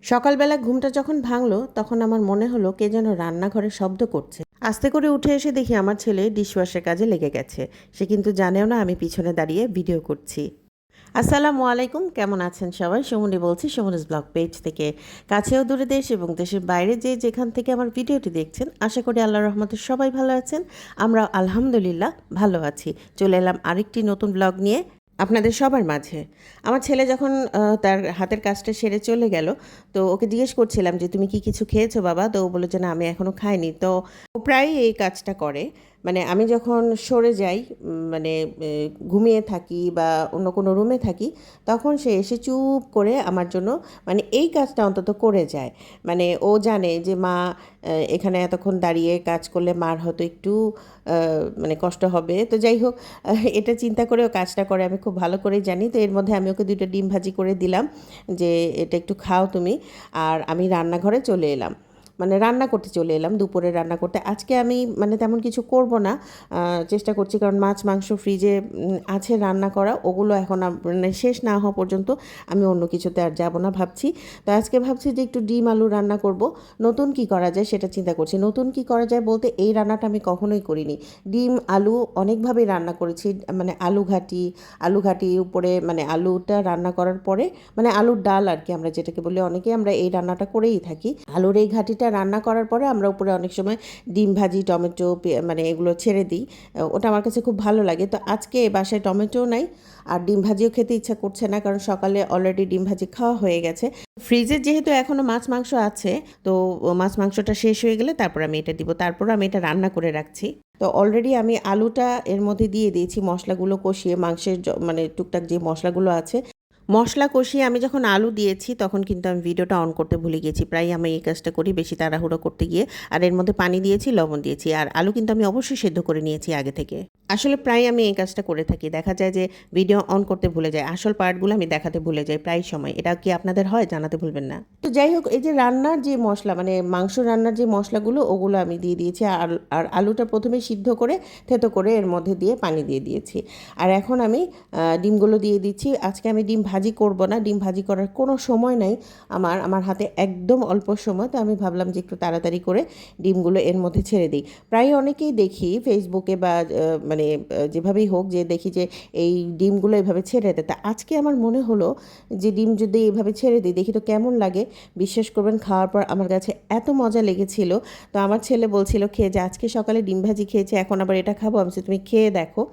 সকালবেলা ঘুমটা যখন ভাঙলো তখন আমার মনে হলো কে যেন রান্নাঘরে শব্দ করছে। আস্তে করে উঠে এসে দেখি আমার ছেলে ডিশওয়াশের কাজে লেগে গেছে। সে কিন্তু জানেও না আমি পিছনে দাঁড়িয়ে ভিডিও করছি। আসসালামু আলাইকুম, কেমন আছেন সবাই? সুমনি বলছি সুমনিস ব্লগ পেজ থেকে। কাছেও দূরে দেশ এবং দেশের বাইরে যে যেখান থেকে আমার ভিডিওটি দেখছেন, আশা করি আল্লাহর রহমতে সবাই ভালো আছেন। আমরা আলহামদুলিল্লাহ ভালো আছি। চলে এলাম আরেকটি নতুন ব্লগ নিয়ে আপনাদের সবার মাঝে। আমার ছেলে যখন তার হাতের কাজটা সেরে চলে গেল, তো ওকে জিজ্ঞেস করছিলাম যে তুমি কি কিছু খেয়েছো বাবা? তো ও বলল যে না, আমি এখনও খাইনি। তো ও প্রায়ই এই কাজটা করে। মানে আমি যখন সরে যাই, মানে ঘুমিয়ে থাকি বা অন্য কোনো রুমে থাকি, তখন সে এসে চুপ করে আমার জন্য মানে এই কাজটা অন্তত করে যায়। মানে ও জানে যে মা এখানে এতক্ষণ দাঁড়িয়ে কাজ করলে মার হয়তো একটু মানে কষ্ট হবে। তো যাই হোক, এটা চিন্তা করে ও কাজটা করে, আমি খুব ভালো করেই জানি। তো এর মধ্যে আমি ওকে 2টা ডিম ভাজি করে দিলাম যে এটা একটু খাও তুমি। আর আমি রান্নাঘরে চলে এলাম, মানে রান্না করতে চলে এলাম, দুপুরে রান্না করতে। আজকে আমি মানে তেমন কিছু করব না, চেষ্টা করছি, কারণ মাছ মাংস ফ্রিজে আছে রান্না করা, ওগুলো এখন মানে শেষ না হওয়া পর্যন্ত আমি অন্য কিছুতে আর যাব না ভাবছি। তো আজকে ভাবছি যে একটু ডিম আলু রান্না করব। নতুন কি করা যায় সেটা চিন্তা করছি। নতুন কি করা যায় বলতে, এই রান্নাটা আমি কখনোই করিনি। ডিম আলু অনেকভাবেই রান্না করেছি, মানে আলু ঘাটি উপরে, মানে আলুটা রান্না করার পরে, মানে আলুর ডাল আর কি আমরা যেটাকে বলি, অনেকেই আমরা এই রান্নাটা করেই থাকি। আলুর এই ঘাটিটা রান্না করার পরে আমরা উপরে অনেক সময় ডিম ভাজি, টমেটো, মানে এগুলো ছেড়ে দিই। ওটা আমার কাছে খুব ভালো লাগে। তো আজকে বাসায় টমেটো নাই আর ডিম ভাজিও খেতে ইচ্ছা করছে না, কারণ সকালে অলরেডি ডিম ভাজি খাওয়া হয়ে গেছে। ফ্রিজে যেহেতু এখনও মাছ মাংস আছে, তো মাছ মাংসটা শেষ হয়ে গেলে তারপর আমি এটা দিব, তারপর আমি এটা রান্না করে রাখছি। তো অলরেডি আমি আলুটা এর মধ্যে দিয়ে দিয়েছি, মশলাগুলো কষিয়ে, মাংসের মানে টুকটাক যে মশলাগুলো আছে মশলা কষিয়ে আমি যখন আলু দিয়েছি তখন কিন্তু আমি ভিডিওটা অন করতে ভুলে গেছি। প্রায় আমি এই কাজটা করি বেশি তাড়াহুড়ো করতে গিয়ে। আর এর মধ্যে পানি দিয়েছি, লবণ দিয়েছি, আর আলু কিন্তু আমি অবশ্যই সেদ্ধ করে নিয়েছি আগে থেকে। আসলে প্রায় আমি এই কাজটা করে থাকি, দেখা যায় যে ভিডিও অন করতে ভুলে যাই, আসল পার্টগুলো আমি দেখাতে ভুলে যাই প্রায় সময়। এটা কি আপনাদের হয়? জানাতে ভুলবেন না। তো যাই হোক, এই যে রান্নার যে মশলা, মানে মাংস রান্নার যে মশলাগুলো, ওগুলো আমি দিয়ে দিয়েছি। আর আলুটা প্রথমে সিদ্ধ করে থেতো করে এর মধ্যে দিয়ে পানি দিয়ে দিয়েছি। আর এখন আমি ডিমগুলো দিয়ে দিচ্ছি। আজকে আমি ডিম ভাজি করব না, ডিম ভাজি করার কোনো সময় নাই আমার হাতে, একদম অল্প সময়। তো আমি ভাবলাম যে একটু তাড়াতাড়ি করে ডিমগুলো এর মধ্যে ছেড়ে দিই। প্রায় অনেকেই দেখি ফেসবুকে বা মানে যেভাবেই হোক, যে দেখি যে এই ডিমগুলো এভাবে ছেড়ে দেয়। তা আজকে আমার মনে হলো যে ডিম যদি এভাবে ছেড়ে দিই, দেখি তো কেমন লাগে। বিশ্বাস করবেন, খাওয়ার পর আমার কাছে এত মজা লেগেছিল। তো আমার ছেলে বলছিল খেয়ে, যে আজকে সকালে ডিম ভাজি খেয়েছে, এখন আবার এটা খাবো। আমি বলছি তুমি খেয়ে দেখো,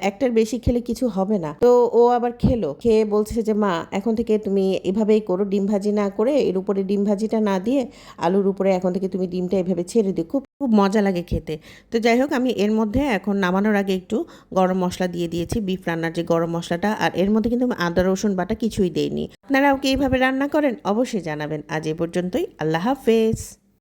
একটার বেশি খেলে কিছু হবে না। তো ও আবার খেলো, খেয়ে বলছে যে মা এখন থেকে তুমি এভাবেই করো, ডিম ভাজি না করে এর উপরে ডিম ভাজিটা না দিয়ে আলুর উপরে এখন থেকে তুমি ডিমটা এভাবে ছেড়ে দিও, খুব খুব মজা লাগে খেতে। তো যাই হোক, আমি এর মধ্যে এখন নামানোর আগে একটু গরম মশলা দিয়ে দিয়েছি, বিফ রান্নার যে গরম মশলাটা। আর এর মধ্যে কিন্তু আমি আদা রসুন বাটা কিছুই দেইনি। আপনারাও কি এইভাবে রান্না করেন? অবশ্যই জানাবেন। আজ এ পর্যন্তই, আল্লাহ হাফেজ।